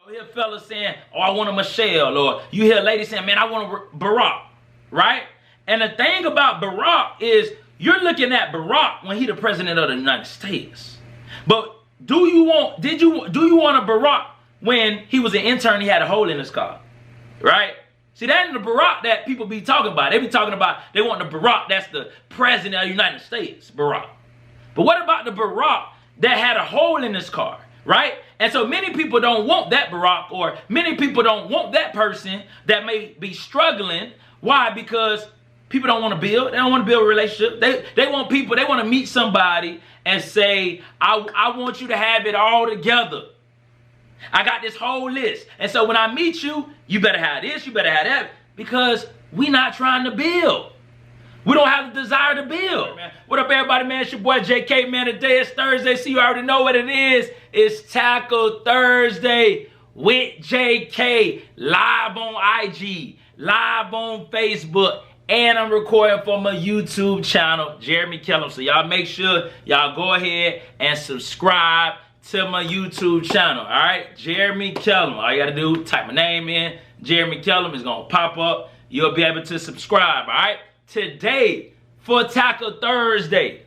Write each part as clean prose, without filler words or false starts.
You hear fellas saying, oh, I want a Michelle, or you hear ladies saying, man, I want a Barack, right? And the thing about Barack is you're looking at Barack when he the president of the United States. But do you want a Barack when he was an intern, he had a hole in his car, right? See, that ain't the Barack that people be talking about. They be talking about they want the Barack that's the president of the United States, Barack. But what about the Barack that had a hole in his car, right? And so many people don't want that Barack, or many people don't want that person that may be struggling. Why? Because people don't want to build. They don't want to build a relationship. They want people, they want to meet somebody and say, I want you to have it all together. I got this whole list. And so when I meet you, you better have this, you better have that. Because we not trying to build. We don't have the desire to build. What up, everybody, man? It's your boy JK, man. Today is Thursday, so you already know what it is. It's Tackle Thursday with JK, live on IG, live on Facebook, and I'm recording for my YouTube channel, Jeremy Kellem. So y'all make sure y'all go ahead and subscribe to my YouTube channel, all right? Jeremy Kellem. All you gotta do, type my name in, Jeremy Kellem. It's gonna pop up. You'll be able to subscribe, all right? Today, for Tackle Thursday,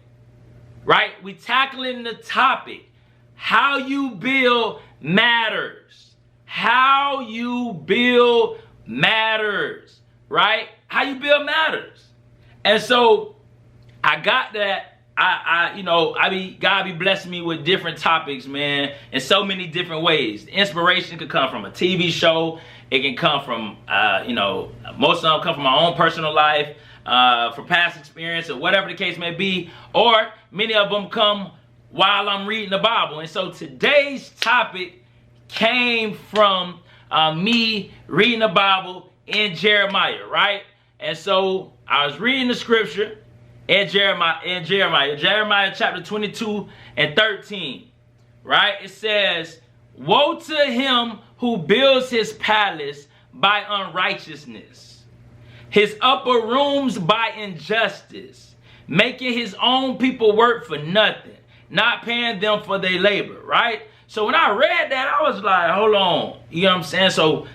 right? We tackling the topic, how you build matters. How you build matters, right? How you build matters. And so I got that. God be blessing me with different topics, man, in so many different ways. The inspiration could come from a TV show. It can come from, most of them come from my own personal life, from past experience, or whatever the case may be. Or many of them come while I'm reading the Bible. And so today's topic came from me reading the Bible in Jeremiah, right? And so I was reading the scripture in Jeremiah chapter 22 and 13, right? It says, woe to him who builds his palace by unrighteousness, his upper rooms by injustice, making his own people work for nothing, not paying them for their labor, right? So when I read that, I was like, hold on, you know what I'm saying? So,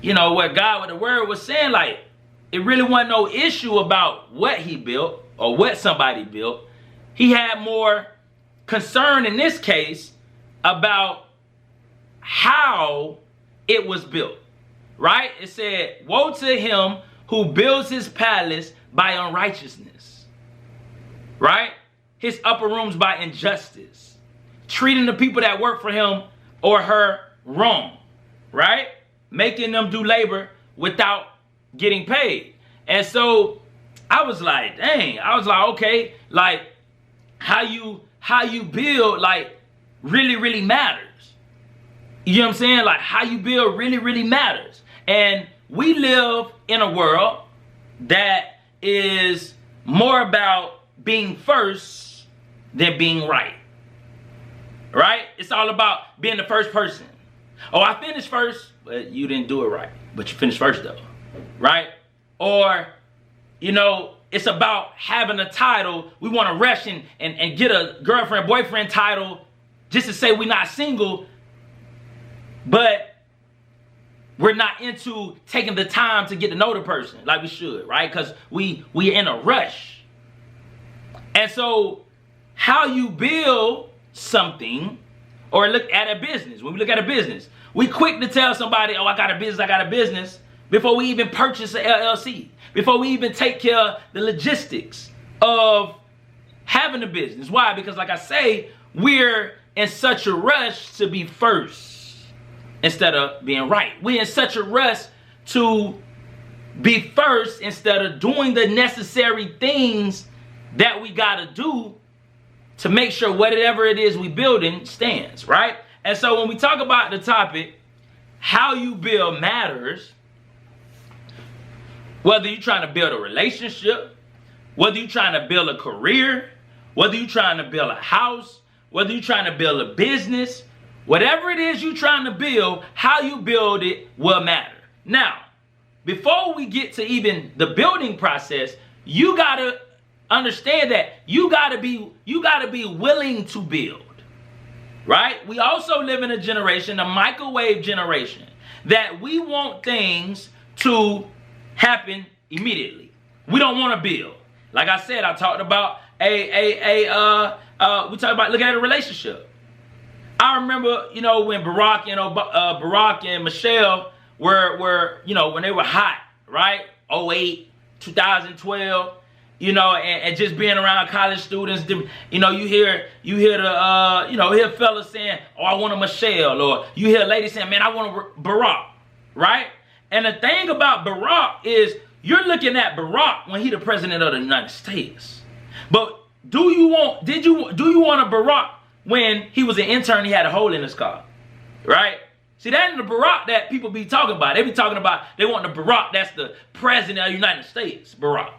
what the word was saying, like, it really wasn't no issue about what he built or what somebody built. He had more concern in this case about how it was built, right? It said, woe to him who builds his palace by unrighteousness, right? His upper rooms by injustice, treating the people that work for him or her wrong, right? Making them do labor without getting paid. And so I was like, dang, okay, like how you build, like, really matters. You know what I'm saying? Like, how you build really matters. And we live in a world that is more about being first than being right. Right? It's all about being the first person. Oh, I finished first, but you didn't do it right. But you finished first though. Right? Or, it's about having a title. We want to rush and get a girlfriend, boyfriend title just to say we're not single, but we're not into taking the time to get to know the person like we should, right? Because we're in a rush. And so how you build something, or look at a business. When we look at a business, we quick to tell somebody, oh, I got a business, before we even purchase an LLC, before we even take care of the logistics of having a business. Why? Because like I say, we're in such a rush to be first instead of being right. We're in such a rush to be first instead of doing the necessary things that we got to do to make sure whatever it is we building stands, right? And so when we talk about the topic, how you build matters, whether you're trying to build a relationship, whether you're trying to build a career, whether you're trying to build a house, whether you're trying to build a business, whatever it is you're trying to build, how you build it will matter. Now, before we get to even the building process, you got to understand that you got to be willing to build. right? We also live in a generation, a microwave generation, that we want things to happen immediately. We don't want to build. Like I said, I talked about we talked about looking at a relationship. I remember, when Barack and Michelle were when they were hot, right? 08, 2012, and just being around college students, you hear hear fellas saying, "Oh, I want a Michelle," or you hear ladies saying, "Man, I want a Barack," right? And the thing about Barack is you're looking at Barack when he the president of the United States. But do you want a Barack when he was an intern, he had a hole in his car, right? See, that ain't the Barack that people be talking about. They be talking about they want the Barack that's the president of the United States, Barack.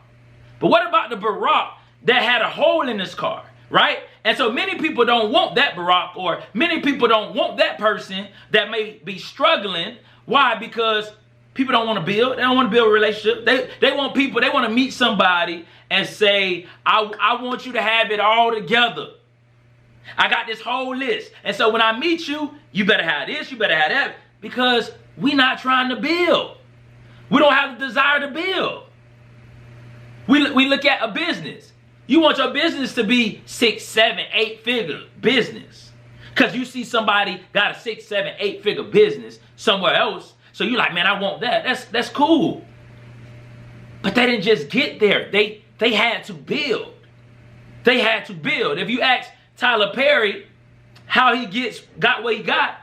But what about the Barack that had a hole in his car, right? And so many people don't want that Barack, or many people don't want that person that may be struggling. Why? Because people don't want to build. They don't want to build a relationship. They want people, they want to meet somebody and say, I want you to have it all together. I got this whole list. And so when I meet you, you better have this, you better have that. Because we're not trying to build. We don't have the desire to build. We look at a business. You want your business to be 6, 7, 8 figure business. Because you see somebody got a 6, 7, 8 figure business somewhere else. So you're like, man, I want that. That's cool. But they didn't just get there. They had to build. They had to build. If you ask Tyler Perry how he got what he got,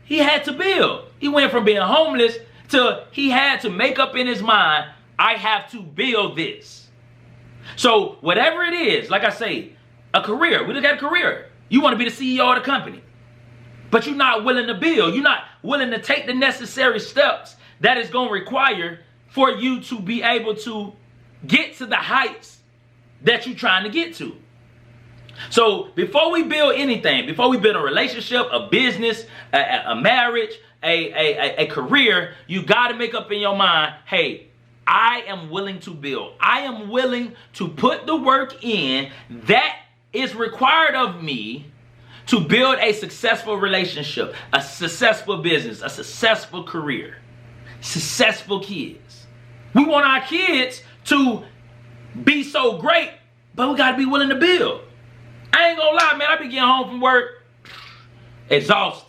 he had to build. He went from being homeless to he had to make up in his mind, I have to build this. So whatever it is, like I say, a career. We look at a career. You want to be the CEO of the company. But you're not willing to build. You're not willing to take the necessary steps that is going to require for you to be able to get to the heights that you're trying to get to. So before we build anything, before we build a relationship, a business, a marriage, a career, you got to make up in your mind, hey, I am willing to build. I am willing to put the work in that is required of me to build a successful relationship, a successful business, a successful career, successful kids. We want our kids to be so great, but we got to be willing to build. I ain't gonna lie, man. I be getting home from work exhausted.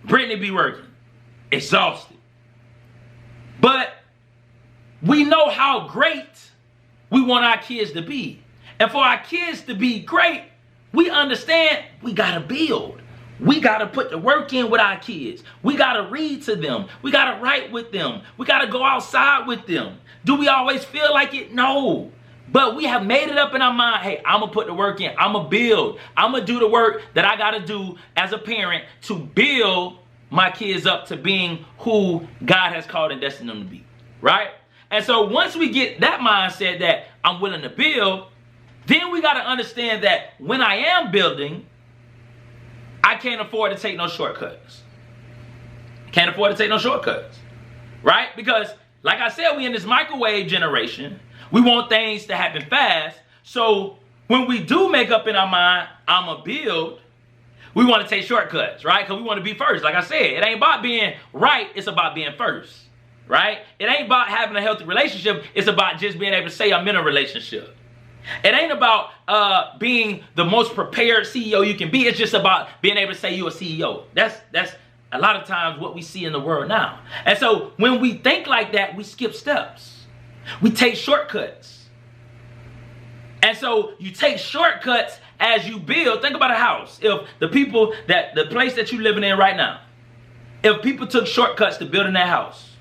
Brittany be working exhausted. But we know how great we want our kids to be. And for our kids to be great, we understand we gotta build. We gotta put the work in with our kids. We gotta read to them. We gotta write with them. We gotta go outside with them. Do we always feel like it? No. But we have made it up in our mind, hey, I'm going to put the work in. I'm going to build. I'm going to do the work that I got to do as a parent to build my kids up to being who God has called and destined them to be, right? And so once we get that mindset that I'm willing to build, then we got to understand that when I am building, I can't afford to take no shortcuts. Can't afford to take no shortcuts, right? Because like I said, we in this microwave generation. We want things to happen fast. So when we do make up in our mind, I'm going to build, we want to take shortcuts, right? Because we want to be first. Like I said, it ain't about being right. It's about being first, right? It ain't about having a healthy relationship. It's about just being able to say I'm in a relationship. It ain't about being the most prepared CEO you can be. It's just about being able to say you're a CEO. That's a lot of times what we see in the world now. And so when we think like that, we skip steps. We take shortcuts. And so you take shortcuts as you build. Think about a house. If the place that you're living in right now, if people took shortcuts to building that house,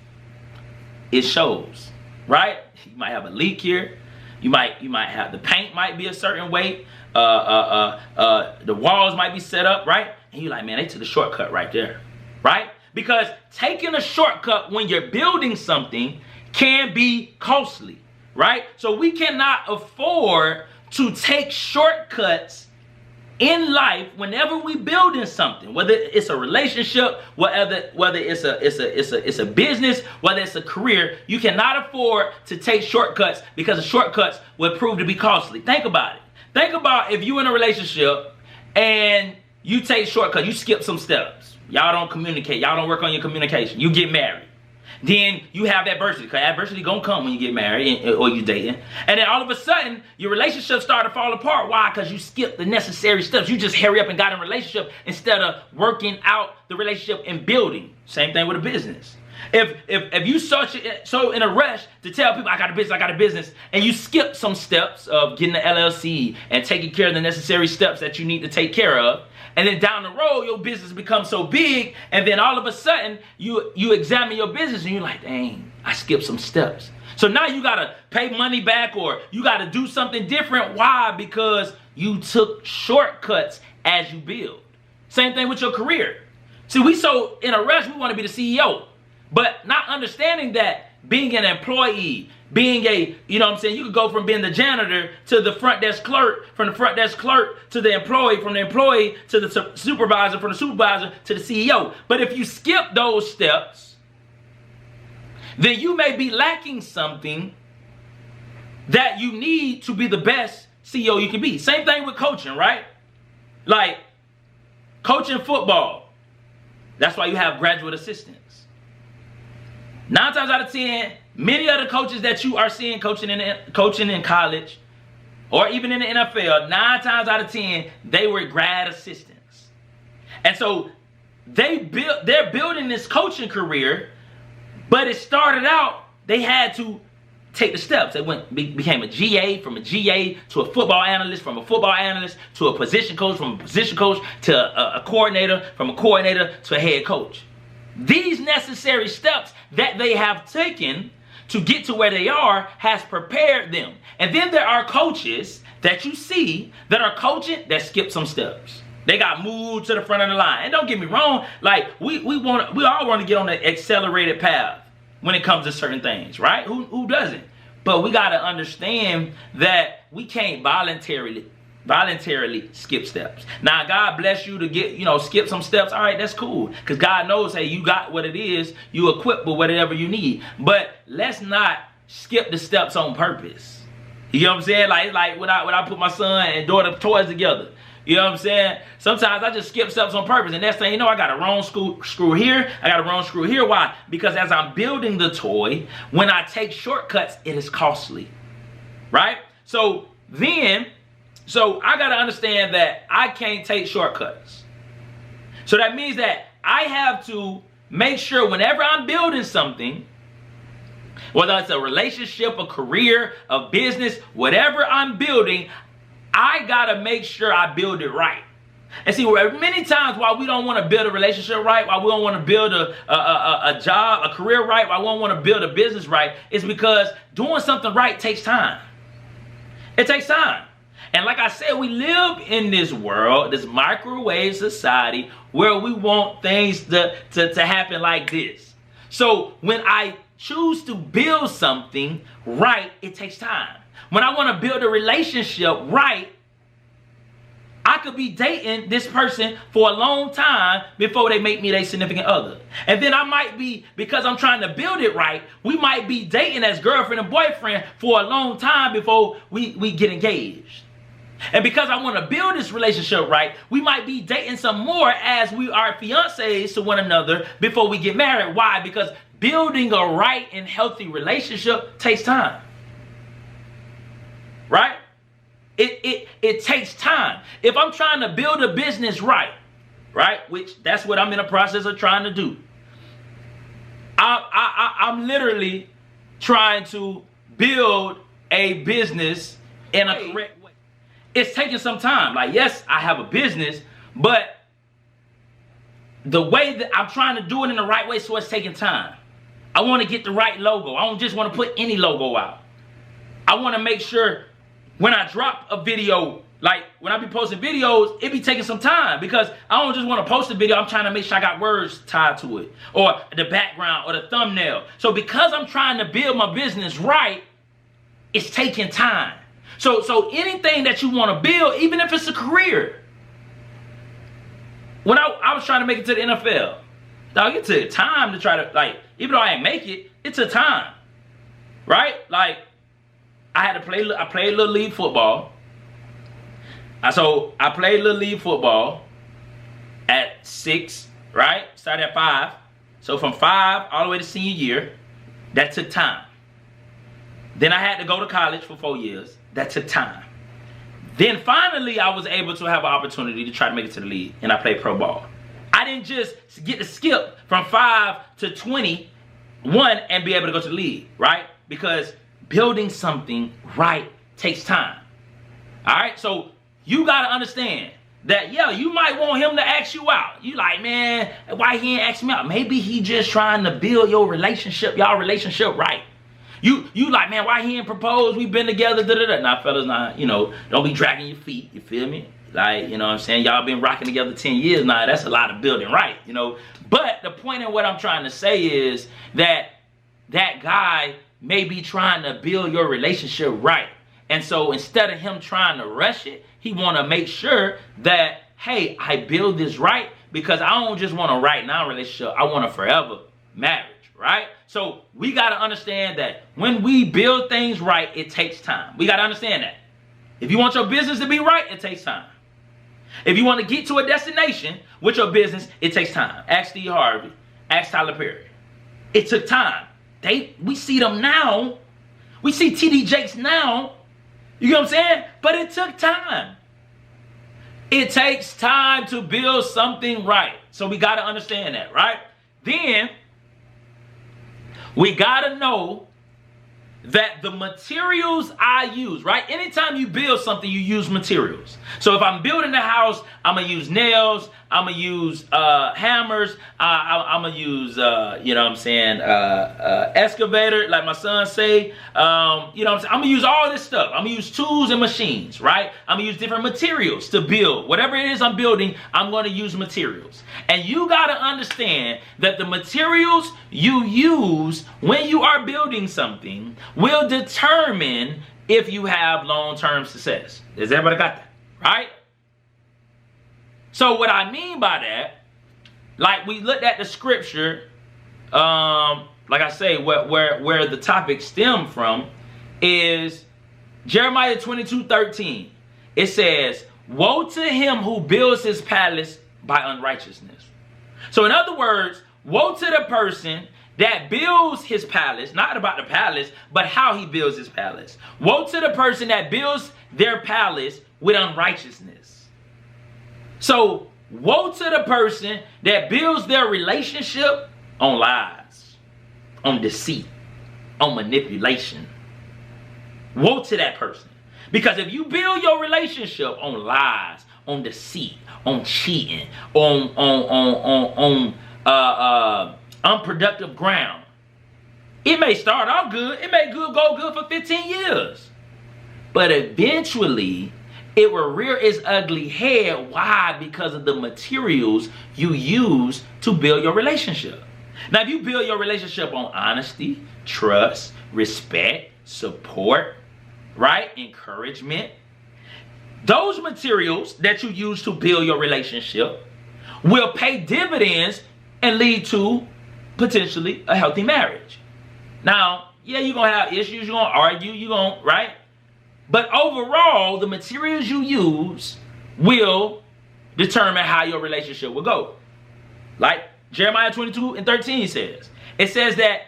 it shows, right? You might have a leak here. You might have, the paint might be a certain way. The walls might be set up, right? And you're like, man, they took a shortcut right there, right? Because taking a shortcut when you're building something can be costly, right? So we cannot afford to take shortcuts in life whenever we building something, whether it's a relationship, whether it's a business, whether it's a career. You cannot afford to take shortcuts because the shortcuts would prove to be costly. Think about it. Think about if you're in a relationship and you take shortcuts, you skip some steps. Y'all don't communicate. Y'all don't work on your communication. You get married. Then you have adversity, because adversity gonna come when you get married or you dating. And then all of a sudden, your relationship start to fall apart. Why? Because you skipped the necessary steps. You just hurry up and got in a relationship instead of working out the relationship and building. Same thing with a business. If you so in a rush to tell people I got a business, and you skip some steps of getting the LLC and taking care of the necessary steps that you need to take care of, and then down the road your business becomes so big, and then all of a sudden you examine your business and you're like, dang, I skipped some steps. So now you gotta pay money back, or you gotta do something different. Why? Because you took shortcuts as you build. Same thing with your career. See, we so in a rush, we want to be the CEO. But not understanding that being an employee, being a, you know what I'm saying, you could go from being the janitor to the front desk clerk, from the front desk clerk to the employee, from the employee to the supervisor, from the supervisor to the CEO. But if you skip those steps, then you may be lacking something that you need to be the best CEO you can be. Same thing with coaching, right? Like coaching football. That's why you have graduate assistants. 9 times out of 10, many of the coaches that you are seeing coaching in college or even in the NFL, 9 times out of 10, they were grad assistants. And so they're building this coaching career, but it started out, they had to take the steps. They became a GA, from a GA to a football analyst, from a football analyst to a position coach, from a position coach to a coordinator, from a coordinator to a head coach. These necessary steps that they have taken to get to where they are has prepared them. And then there are coaches that you see that are coaching that skip some steps. They got moved to the front of the line. And don't get me wrong, like we all want to get on the accelerated path when it comes to certain things, right? Who doesn't? But we got to understand that we can't voluntarily skip steps. Now, God bless you to get, skip some steps. All right, that's cool. Because God knows, hey, you got what it is. You equipped with whatever you need. But let's not skip the steps on purpose. You know what I'm saying? Like when I put my son and daughter toys together. You know what I'm saying? Sometimes I just skip steps on purpose. And next thing you know, I got a wrong screw here. I got a wrong screw here. Why? Because as I'm building the toy, when I take shortcuts, it is costly. Right? So I got to understand that I can't take shortcuts. So that means that I have to make sure whenever I'm building something, whether it's a relationship, a career, a business, whatever I'm building, I got to make sure I build it right. And see, many times why we don't want to build a relationship right, why we don't want to build a job, a career right, why we don't want to build a business right, is because doing something right takes time. It takes time. And like I said, we live in this world, this microwave society, where we want things to happen like this. So when I choose to build something right, it takes time. When I want to build a relationship right, I could be dating this person for a long time before they make me their significant other. And then I might be, because I'm trying to build it right, we might be dating as girlfriend and boyfriend for a long time before we get engaged. And because I want to build this relationship right, we might be dating some more as we are fiancés to one another before we get married. Why? Because building a right and healthy relationship takes time. Right? It takes time. If I'm trying to build a business right, which that's what I'm in the process of trying to do. I'm literally trying to build a business in a correct way. It's taking some time. Like, yes, I have a business, but the way that I'm trying to do it in the right way, so it's taking time. I want to get the right logo. I don't just want to put any logo out. I want to make sure when I drop a video, like when I be posting videos, it be taking some time because I don't just want to post a video. I'm trying to make sure I got words tied to it or the background or the thumbnail. So because I'm trying to build my business right, it's taking time. So anything that you want to build, even if it's a career. When I was trying to make it to the NFL, dog, it took time to try to, like, even though I didn't make it, it took time. Right? Like, I played little league football. So I played little league football. at 6, right? Started at 5. So from 5 all the way to senior year, that took time. Then I had to go to college for 4 years. That took time. Then finally, I was able to have an opportunity to try to make it to the league, and I played pro ball. I didn't just get to skip from 5 to 21 and be able to go to the league, right? Because building something right takes time. All right? So you got to understand that, yeah, you might want him to ask you out. You like, man, why he ain't ask me out? Maybe he just trying to build your relationship, y'all relationship right. You like, man, why he ain't propose? We've been together, da-da-da. Now, fellas, now, don't be dragging your feet, you feel me? Like, you know what I'm saying? Y'all been rocking together 10 years now. That's a lot of building right, But the point of what I'm trying to say is that guy may be trying to build your relationship right. And so instead of him trying to rush it, he want to make sure that, hey, I build this right because I don't just want a right now relationship. I want a forever marriage, right? So we got to understand that when we build things right, it takes time. We got to understand that. If you want your business to be right, it takes time. If you want to get to a destination with your business, it takes time. Ask Steve Harvey. Ask Tyler Perry. It took time. We see them now. We see TD Jakes now. You get what I'm saying? But it took time. It takes time to build something right. So we got to understand that, right? Then we got to know that the materials I use, right? Anytime you build something, you use materials. So if I'm building a house, I'm going to use nails. I'm going to use hammers. I'm going to use, excavator, like my son say. I'm going to use all this stuff. I'm going to use tools and machines, right? I'm going to use different materials to build. Whatever it is I'm building, I'm going to use materials. And you got to understand that the materials you use when you are building something will determine if you have long-term success. Does everybody got that? Right? So what I mean by that, like we looked at the scripture, like I say, where the topic stemmed from is Jeremiah 22:13. It says, woe to him who builds his palace by unrighteousness. So in other words, woe to the person that builds his palace, not about the palace, but how he builds his palace. Woe to the person that builds their palace with unrighteousness. So, woe to the person that builds their relationship on lies, on deceit, on manipulation. Woe to that person. Because if you build your relationship on lies, on deceit, on cheating, on unproductive ground, it may start off good. It may go good for 15 years. But eventually, it will rear its ugly head. Why? Because of the materials you use to build your relationship. Now, if you build your relationship on honesty, trust, respect, support, right? Encouragement. Those materials that you use to build your relationship will pay dividends and lead to potentially a healthy marriage. Now, yeah, you're going to have issues. You're going to argue. You're going to, right? But overall, the materials you use will determine how your relationship will go. Like Jeremiah 22:13 says. It says that,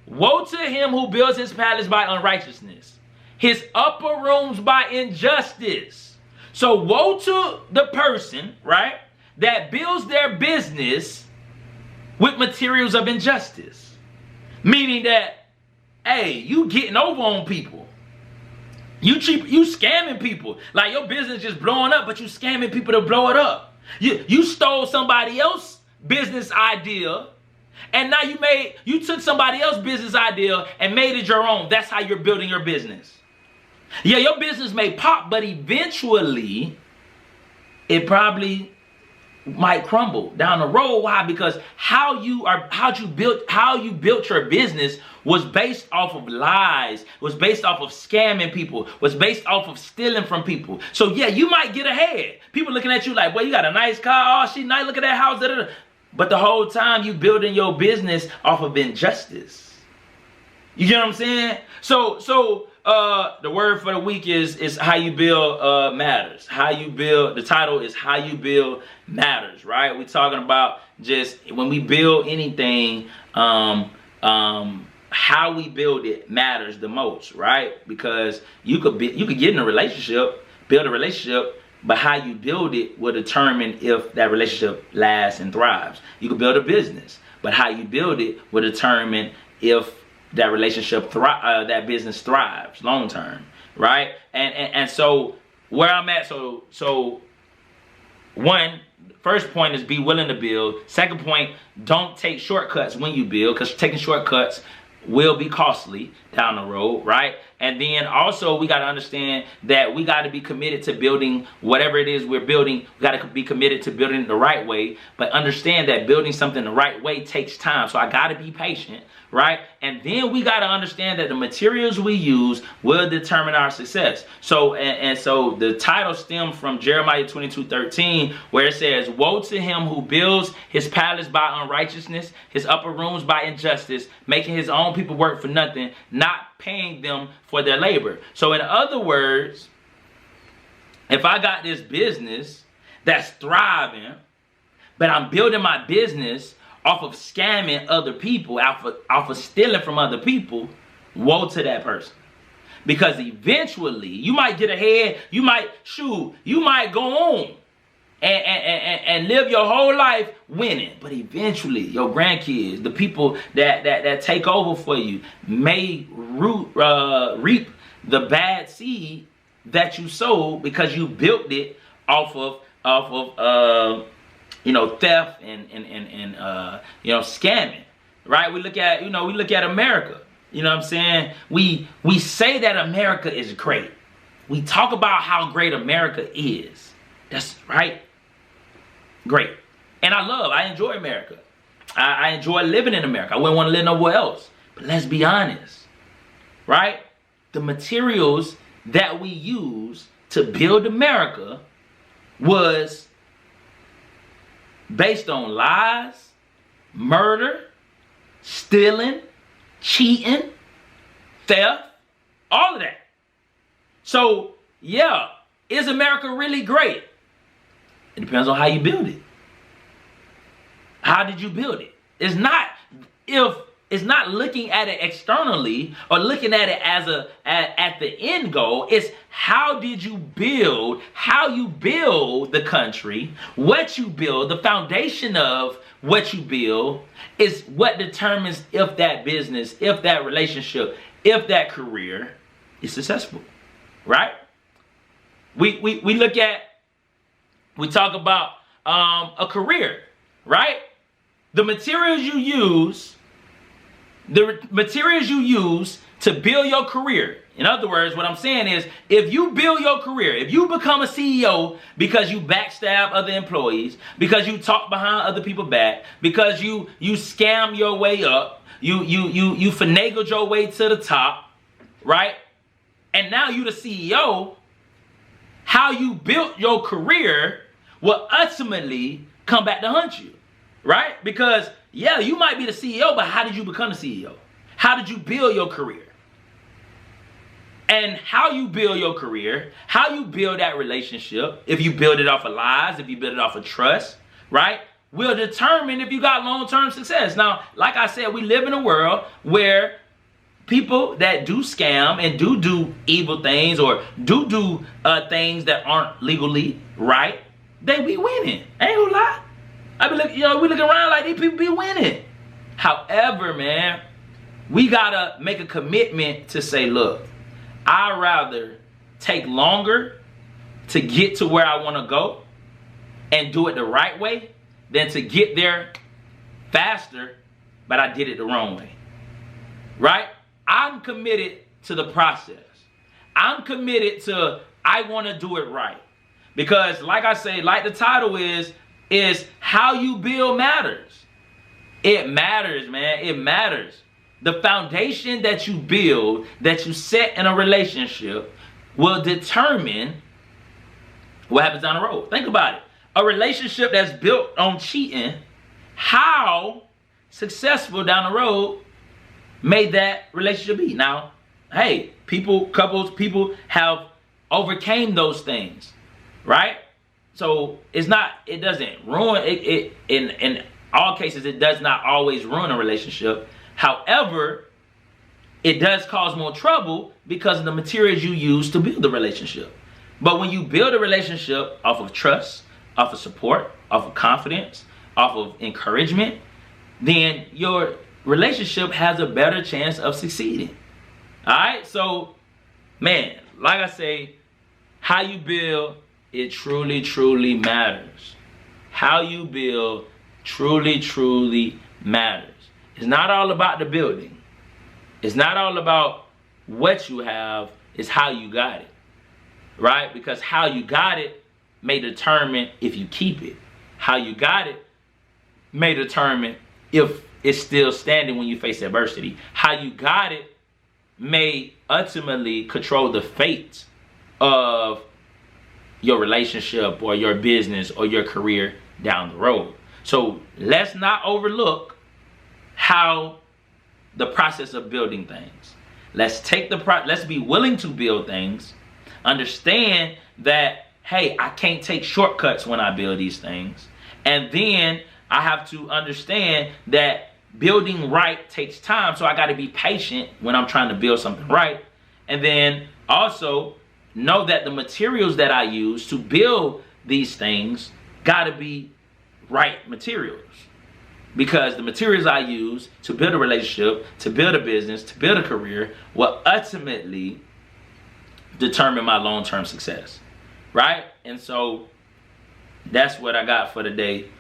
woe to him who builds his palace by unrighteousness, his upper rooms by injustice. So woe to the person, right, that builds their business with materials of injustice. Meaning that, hey, you getting over on people. You scamming people. Like your business just blowing up, but you scamming people to blow it up. You stole somebody else's business idea, and now you took somebody else's business idea and made it your own. That's how you're building your business. Yeah, your business may pop, but eventually it probably might crumble down the road. Why? Because how you built your business was based off of lies, was based off of scamming people, was based off of stealing from people. So yeah, you might get ahead. People looking at you like, well, you got a nice car. Oh, she nice. Look at that house. Da, da, da. But the whole time you building your business off of injustice. You get what I'm saying? So the word for the week is how you build matters. How you build, the title is how you build matters, right? We're talking about just when we build anything, how we build it matters the most, right? Because you could get in a relationship, build a relationship, but how you build it will determine if that relationship lasts and thrives. You could build a business, but how you build it will determine if that relationship that business thrives long term, right? And so where I'm at, so one, first point is be willing to build. Second point, don't take shortcuts when you build, because taking shortcuts will be costly down the road, right? And then also we got to understand that we got to be committed to building whatever it is we're building. We got to be committed to building it the right way, but understand that building something the right way takes time. So I got to be patient, right? And then we got to understand that the materials we use will determine our success. So and so the title stems from Jeremiah 22:13, where it says, "Woe to him who builds his palace by unrighteousness, his upper rooms by injustice, making his own people work for nothing, not paying them for their labor." So in other words, if I got this business that's thriving, but I'm building my business off of scamming other people, off of stealing from other people, woe to that person. Because eventually you might get ahead, you might go on and live your whole life winning, but eventually your grandkids, the people that take over for you, may reap the bad seed that you sowed because you built it off of theft and scamming, right? We look at America. You know what I'm saying? We say that America is great. We talk about how great America is. That's right. Great. And I enjoy America. I enjoy living in America. I wouldn't want to live nowhere else. But let's be honest, right? The materials that we use to build America was based on lies, murder, stealing, cheating, theft, all of that. So, yeah, is America really great? It depends on how you build it. How did you build it? It's not looking at it externally or looking at it as at the end goal. It's how did you build, how you build the country, what you build, the foundation of what you build is what determines if that business, if that relationship, if that career is successful, right? We talk about a career, right? The materials you use to build your career. In other words, what I'm saying is, if you build your career, if you become a CEO because you backstab other employees, because you talk behind other people's back, because you scam your way up, you finagled your way to the top, right? And now you the CEO, how you built your career will ultimately come back to hunt you, right? Because, yeah, you might be the CEO, but how did you become the CEO? How did you build your career? And how you build your career, how you build that relationship, if you build it off of lies, if you build it off of trust, right, will determine if you got long-term success. Now, like I said, we live in a world where people that do scam and do evil things or do things that aren't legally right, they be winning. I ain't gonna lie. We look around like these people be winning. However, man, we gotta make a commitment to say, look, I'd rather take longer to get to where I want to go and do it the right way than to get there faster, but I did it the wrong way, right? I'm committed to the process. I'm committed to, I want to do it right. Because like I say, like the title is how you build matters. It matters, man. It matters. The foundation that you build, that you set in a relationship will determine what happens down the road. Think about it. A relationship that's built on cheating, how successful down the road may that relationship be? Now, hey, people have overcame those things, right? So it doesn't ruin it. In all cases, it does not always ruin a relationship. However, it does cause more trouble because of the materials you use to build the relationship. But when you build a relationship off of trust, off of support, off of confidence, off of encouragement, then your relationship has a better chance of succeeding. All right? So, man, like I say, how you build, it truly, truly matters. How you build truly, truly matters. It's not all about the building. It's not all about what you have. It's how you got it. Right? Because how you got it may determine if you keep it. How you got it may determine if it's still standing when you face adversity. How you got it may ultimately control the fate of your relationship or your business or your career down the road. So let's not overlook how the process of building things. Let's be willing to build things. Understand that, hey, I can't take shortcuts when I build these things. And then I have to understand that building right takes time. So I got to be patient when I'm trying to build something right. And then also know that the materials that I use to build these things got to be right materials. Because the materials I use to build a relationship, to build a business, to build a career will ultimately determine my long-term success. Right? And so that's what I got for today.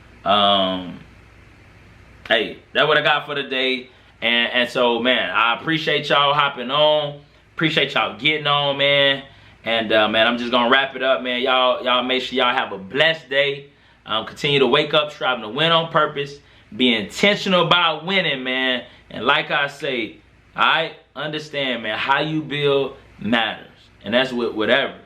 Hey, that's what I got for today. And so, man, I appreciate y'all hopping on. Appreciate y'all getting on, man. And man, I'm just gonna wrap it up, man. Y'all make sure y'all have a blessed day. Continue to wake up, striving to win on purpose. Be intentional about winning, man. And like I say, I understand, man, how you build matters. And that's with whatever.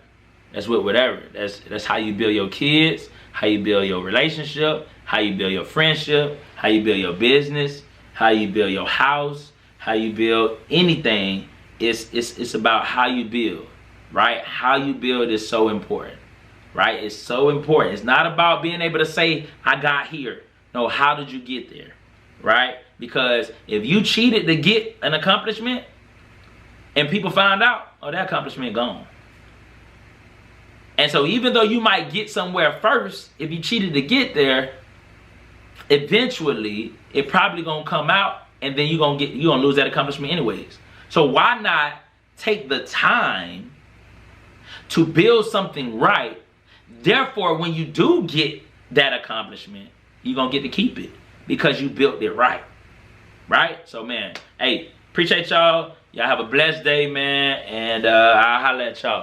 That's with whatever. That's how you build your kids, how you build your relationship, how you build your friendship, how you build your business, how you build your house, how you build anything. It's about how you build, right? How you build is so important, right? It's so important. It's not about being able to say, I got here. No, how did you get there, right? Because if you cheated to get an accomplishment and people find out, oh, that accomplishment gone. And so even though you might get somewhere first, if you cheated to get there, eventually it probably gonna come out, and then you're gonna lose that accomplishment anyways. So why not take the time to build something right? Therefore, when you do get that accomplishment, you're gonna get to keep it because you built it right. Right? So, man, hey, appreciate y'all. Y'all have a blessed day, man, and I'll holler at y'all.